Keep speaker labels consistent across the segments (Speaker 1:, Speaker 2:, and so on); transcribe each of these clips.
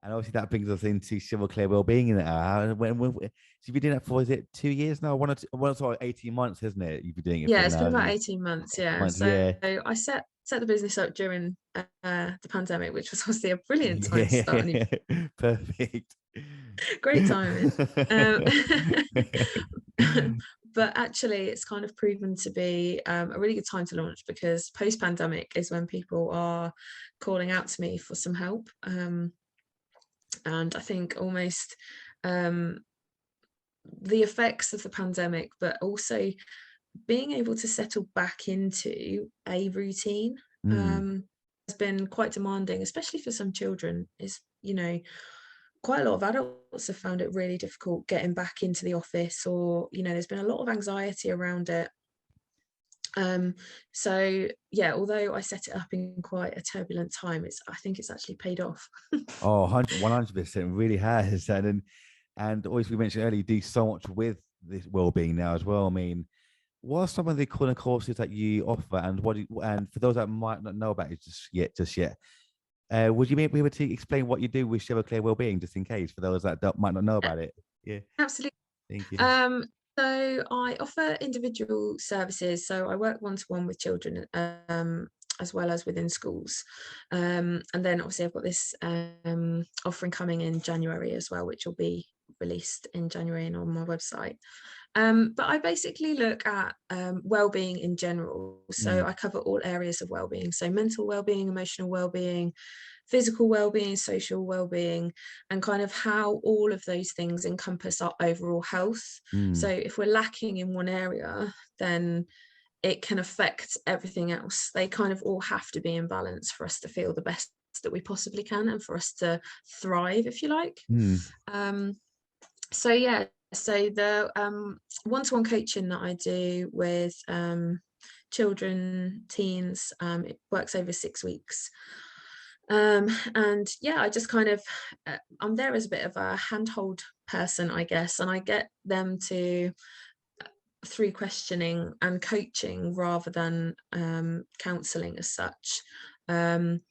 Speaker 1: And obviously that brings us into Cheryl Claire Wellbeing. So you've been doing that for, is it 2 years now? One or two, 18 months, isn't it? You've been doing it
Speaker 2: Yeah,
Speaker 1: for
Speaker 2: it's been
Speaker 1: now.
Speaker 2: about 18 months. Yeah.
Speaker 1: Months,
Speaker 2: So
Speaker 1: yeah.
Speaker 2: I set the business up during the pandemic, which was obviously a brilliant time to start a new,
Speaker 1: Yeah. Perfect.
Speaker 2: great timing. Um, but actually, it's kind of proven to be a really good time to launch, because post-pandemic is when people are calling out to me for some help. And I think almost um, the effects of the pandemic, but also being able to settle back into a routine
Speaker 1: Mm.
Speaker 2: has been quite demanding, especially for some children. Is, quite a lot of adults have found it really difficult getting back into the office, or there's been a lot of anxiety around it. So yeah, although I set it up in quite a turbulent time, I think it's actually paid off.
Speaker 1: Oh, 100% really has. And always, we mentioned earlier, you do so much with this well-being now as well. I mean, what are some of the kind of courses that you offer, and and for those that might not know about it just yet, would you be able to explain what you do with Cheryl Claire Wellbeing, just in case for those that might not know
Speaker 2: Uh,
Speaker 1: about it? Yeah,
Speaker 2: Absolutely.
Speaker 1: thank you.
Speaker 2: Um, so I offer individual services. So I work one-to-one with children, as well as within schools. And then obviously I've got this offering coming in January as well, which will be released in January and on my website. But I basically look at well-being in general. So
Speaker 1: Mm,
Speaker 2: I cover all areas of well-being. So mental well-being, emotional well-being, physical well-being, social well-being, and kind of how all of those things encompass our overall health. So
Speaker 1: mm.
Speaker 2: if we're lacking in one area, then it can affect everything else. They kind of all have to be in balance for us to feel the best that we possibly can, and for us to thrive, if you like.
Speaker 1: Mm.
Speaker 2: um, so yeah, so the one-to-one coaching that I do with children, teens, it works over 6 weeks. And yeah, I just kind of I'm there as a bit of a handhold person, I guess, and I get them to, through questioning and coaching rather than counselling as such, um,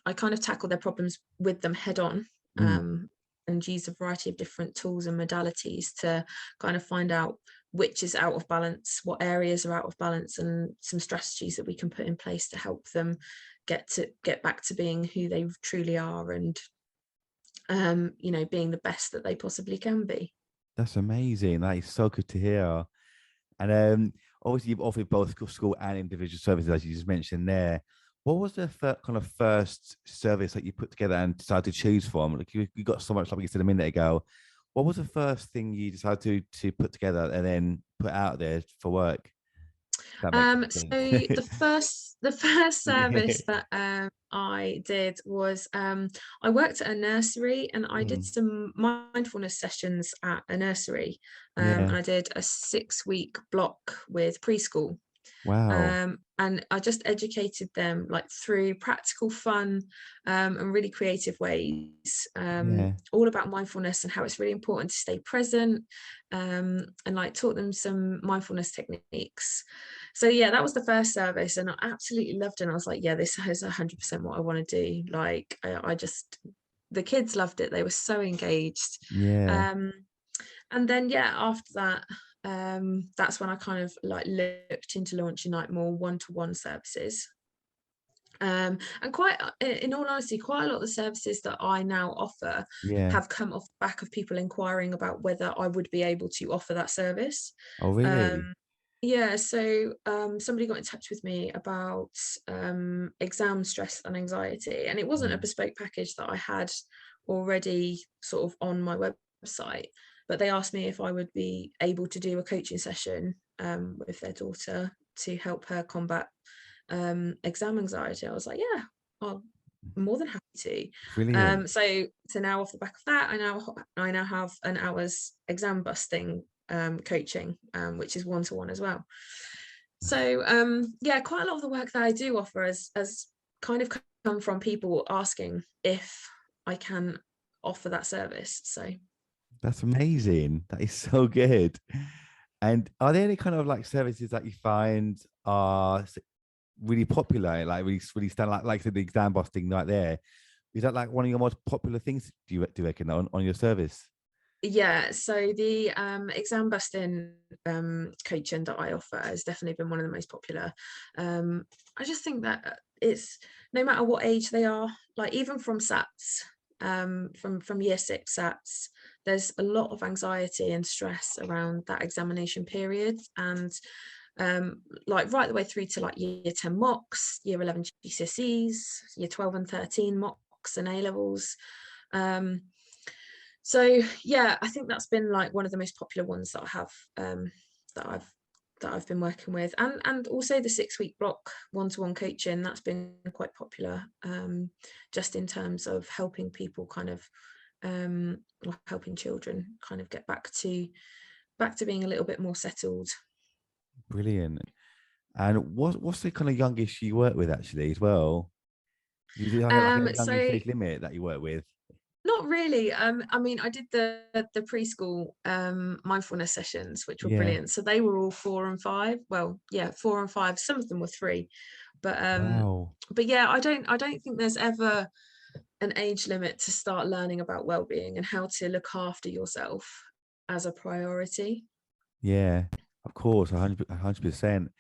Speaker 2: I kind of tackle their problems with them head on,
Speaker 1: Mm.
Speaker 2: and use a variety of different tools and modalities to kind of find out which is out of balance, what areas are out of balance, and some strategies that we can put in place to help them get back to being who they truly are, and being the best that they possibly can be.
Speaker 1: That's amazing. That is so good to hear. And obviously, you've offered both school and individual services, as you just mentioned there. What was the kind of first service that you put together and decided to choose from? Like you got so much, like you said a minute ago. What was the first thing you decided to put together and then put out there for work? That makes
Speaker 2: So
Speaker 1: sense.
Speaker 2: the first
Speaker 1: Yeah.
Speaker 2: service that I did was, I worked at a nursery, and I did
Speaker 1: Mm.
Speaker 2: some mindfulness sessions at a nursery.
Speaker 1: Yeah.
Speaker 2: And I did a 6-week block with preschool.
Speaker 1: Wow.
Speaker 2: And I just educated them, like, through practical fun, and really creative ways,
Speaker 1: Yeah.
Speaker 2: all about mindfulness and how it's really important to stay present, and like taught them some mindfulness techniques. So yeah, that was the first service, and I absolutely loved it. And I was like, yeah, this is 100% what I want to do. Like, I just, the kids loved it. They were so engaged.
Speaker 1: Yeah.
Speaker 2: Um, and then yeah, after that, that's when I kind of like looked into launching like more one-to-one services. And quite, in all honesty, quite a lot of the services that I now offer
Speaker 1: Yeah.
Speaker 2: have come off the back of people inquiring about whether I would be able to offer that service.
Speaker 1: Oh, really?
Speaker 2: Um, yeah, so somebody got in touch with me about exam stress and anxiety, and it wasn't a
Speaker 1: Mm.
Speaker 2: bespoke package that I had already sort of on my website, but they asked me if I would be able to do a coaching session with their daughter to help her combat exam anxiety. I was like, yeah, I'm more than happy to.
Speaker 1: Brilliant.
Speaker 2: So now off the back of that, I now have an hour's exam busting coaching, which is one-to-one as well. So yeah, quite a lot of the work that I do offer has kind of come from people asking if I can offer that service. So
Speaker 1: That's amazing. That is so good. And are there any kind of like services that you find are really popular, like really stand like the exam busting right there? Is that like one of your most popular things, do you reckon, on your service?
Speaker 2: Yeah, so the exam busting coaching that I offer has definitely been one of the most popular. I just think that it's no matter what age they are, like even from SATs, from year 6 SATs, there's a lot of anxiety and stress around that examination period, and like right the way through to like year 10 mocks, year 11 GCSEs, year 12 and 13 mocks and A levels. So yeah, I think that's been like one of the most popular ones that I have, that I've been working with, and also the 6-week block one-to-one coaching, that's been quite popular, just in terms of helping people kind of, or helping children kind of get back to being a little bit more settled.
Speaker 1: Brilliant. And what's the kind of youngest you work with actually as well? Is it like a youngest
Speaker 2: So
Speaker 1: age limit that you work with?
Speaker 2: not really. I mean, I did the preschool mindfulness sessions, which were
Speaker 1: Yeah.
Speaker 2: brilliant. So they were all 4 and 5. Well, yeah, 4 and 5. Some of them were 3,
Speaker 1: Wow.
Speaker 2: but yeah, I don't think there's ever an age limit to start learning about well-being and how to look after yourself as a priority.
Speaker 1: Yeah, of course, 100%.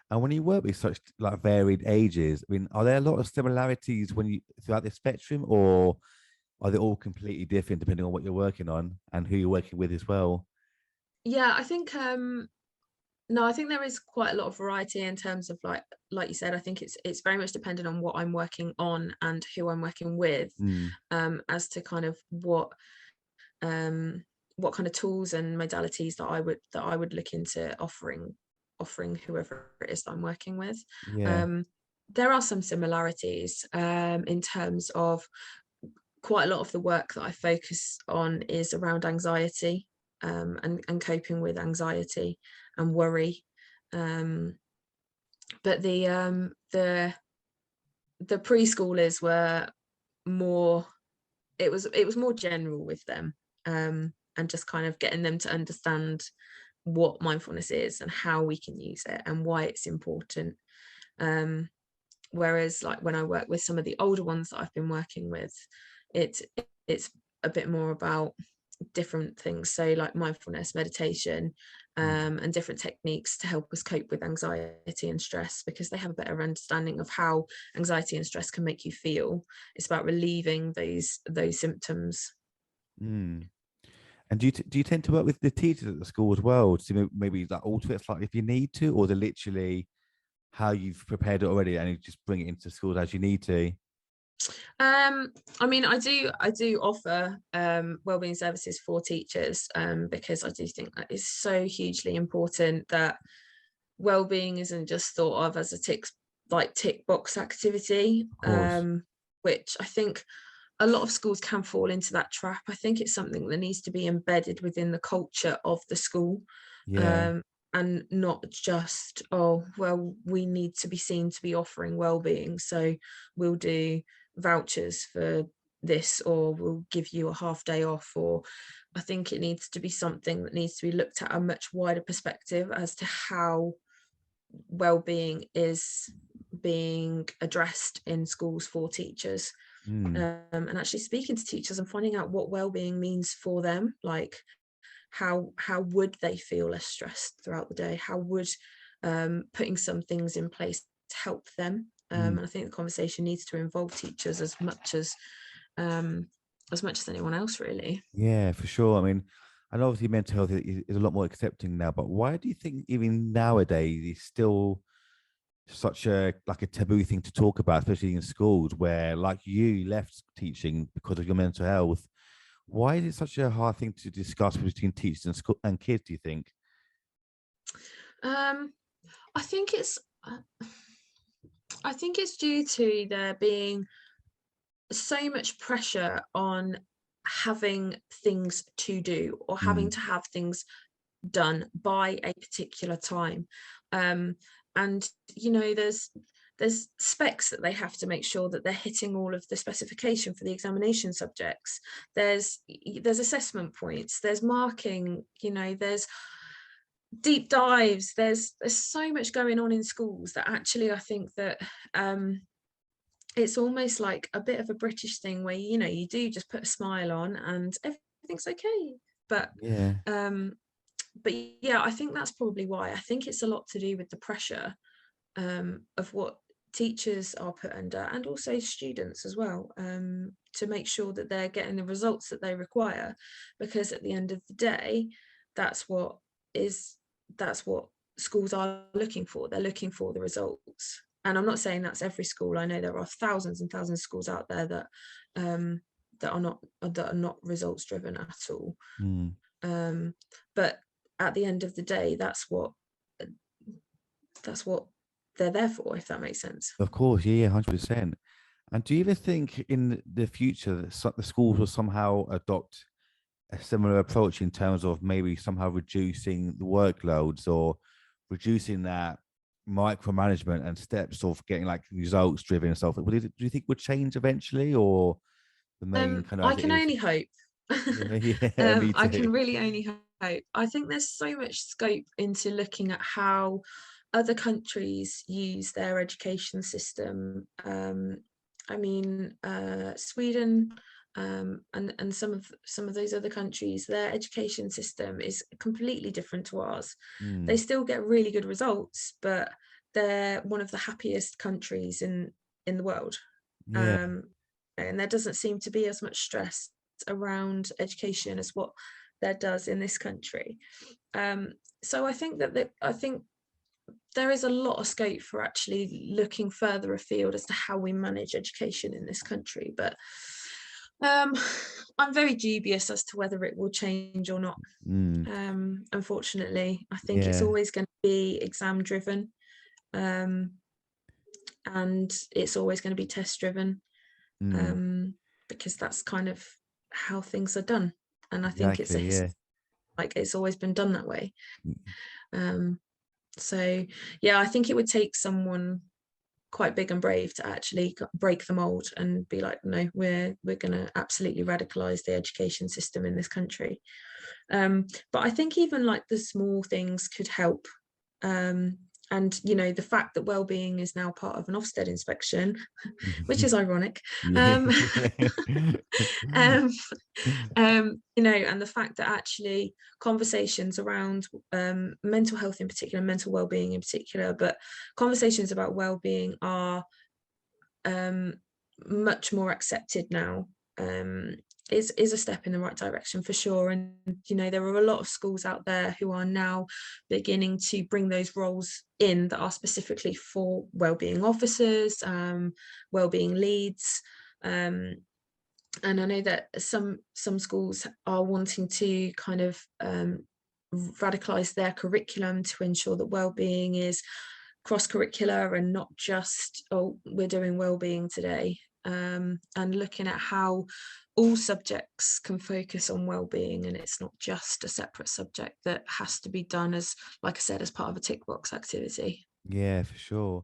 Speaker 1: And when you work with such like varied ages, I mean, are there a lot of similarities when you throughout the spectrum, or are they all completely different depending on what you're working on and who you're working with as well?
Speaker 2: Yeah, I think no, I think there is quite a lot of variety in terms of like you said, I think it's very much dependent on what I'm working on and who I'm working with,
Speaker 1: Mm,
Speaker 2: as to kind of um what kind of tools and modalities that I would look into offering whoever it is that I'm working with.
Speaker 1: yeah.
Speaker 2: Um there are some similarities in terms of quite a lot of the work that I focus on is around anxiety, and coping with anxiety and worry. Um, but the preschoolers were more. It was more general with them, and just kind of getting them to understand what mindfulness is and how we can use it and why it's important. Um, Whereas like when I work with some of the older ones that I've been working with, it's it's a bit more about different things, so like mindfulness, meditation,
Speaker 1: Mm,
Speaker 2: and different techniques to help us cope with anxiety and stress, because they have a better understanding of how anxiety and stress can make you feel. It's about relieving those symptoms.
Speaker 1: mm. And do you tend to work with the teachers at the school as well to maybe like alter it slightly if you need to, or is it literally how you've prepared it already and you just bring it into schools as you need to?
Speaker 2: um I mean, I do offer wellbeing services for teachers, because I do think that is so hugely important, that well-being isn't just thought of as a tick box activity,
Speaker 1: Of course.
Speaker 2: which I think a lot of schools can fall into that trap. I think it's something that needs to be embedded within the culture of the school,
Speaker 1: Yeah.
Speaker 2: um, and not just, oh well, we need to be seen to be offering well-being, so we'll do vouchers for this, or we'll give you a half day off. Or I think it needs to be something that needs to be looked at a much wider perspective as to how well-being is being addressed in schools for teachers,
Speaker 1: Mm,
Speaker 2: and actually speaking to teachers and finding out what well-being means for them, like how would they feel less stressed throughout the day, how would putting some things in place to help them,
Speaker 1: mm.
Speaker 2: and I think the conversation needs to involve teachers um, as much as anyone else, really.
Speaker 1: Yeah, for sure. I mean, and obviously mental health is a lot more accepting now, but why do you think even nowadays it's still such a like a taboo thing to talk about, especially in schools where like you left teaching because of your mental health? Why is it such a hard thing to discuss between teachers and school and kids, do you think?
Speaker 2: um, I think it's uh, I think it's due to there being so much pressure on having things to do, or having
Speaker 1: Mm,
Speaker 2: to have things done by a particular time, um, and there's specs that they have to make sure that they're hitting all of the specification for the examination subjects. There's assessment points, there's marking, there's deep dives, there's so much going on in schools that actually I think that, um, it's almost like a bit of a British thing where, you know, you do just put a smile on and everything's okay. But
Speaker 1: Yeah.
Speaker 2: um but yeah, I think that's probably why. I think it's a lot to do with the pressure of what teachers are put under, and also students as well, to make sure that they're getting the results that they require, because at the end of the day, that's what is that's what schools are looking for. They're looking for the results. And I'm not saying that's every school. I know there are thousands and thousands of schools out there um, that are not results driven at all.
Speaker 1: Mm.
Speaker 2: But at the end of the day, that's what they're there for, if that makes sense.
Speaker 1: Of course, yeah, 100%. And do you even think in the future that the schools will somehow adopt a similar approach in terms of maybe somehow reducing the workloads or reducing that micromanagement and steps of getting like results driven and stuff? Do you think would change eventually, or the main kind of
Speaker 2: I
Speaker 1: as it
Speaker 2: can
Speaker 1: is?
Speaker 2: only hope.
Speaker 1: Yeah, yeah, me
Speaker 2: I
Speaker 1: too.
Speaker 2: can really only hope. I think there's so much scope into looking at how other countries use their education system. I mean, Sweden, and some of those other countries, their education system is completely different to ours. They
Speaker 1: Mm,
Speaker 2: still get really good results, but they're one of the happiest countries in the world.
Speaker 1: yeah,
Speaker 2: Um, and there doesn't seem to be as much stress around education as what there does in this country. So I think I think there is a lot of scope for actually looking further afield as to how we manage education in this country. But um, I'm very dubious as to whether it will change or not.
Speaker 1: mm,
Speaker 2: Unfortunately, I think it's
Speaker 1: yeah,
Speaker 2: always going to be exam driven, um, and it's always going to be test driven,
Speaker 1: mm,
Speaker 2: because that's kind of how things are done. And I think it's a
Speaker 1: exactly,
Speaker 2: history,
Speaker 1: yeah.
Speaker 2: like it's always been done that way.
Speaker 1: Mm,
Speaker 2: Um, so yeah, I think it would take someone quite big and brave to actually break the mold and be like, no, we're going to absolutely radicalize the education system in this country. But I think even like the small things could help. And you know, the fact that well-being is now part of an Ofsted inspection, which is ironic.
Speaker 1: yeah.
Speaker 2: um, um, you know, and the fact that actually conversations around mental health in particular, mental well-being in particular, but conversations about well-being are much more accepted now, is a step in the right direction for sure. And you know, there are a lot of schools out there who are now beginning to bring those roles in that are specifically for well-being officers, well-being leads. And I know that some schools are wanting to kind of radicalize their curriculum to ensure that well-being is cross-curricular and not just, oh, we're doing well-being today, and looking at how all subjects can focus on well-being, and it's not just a separate subject that has to be done as, like I said, as part of a tick box activity.
Speaker 1: Yeah, for sure.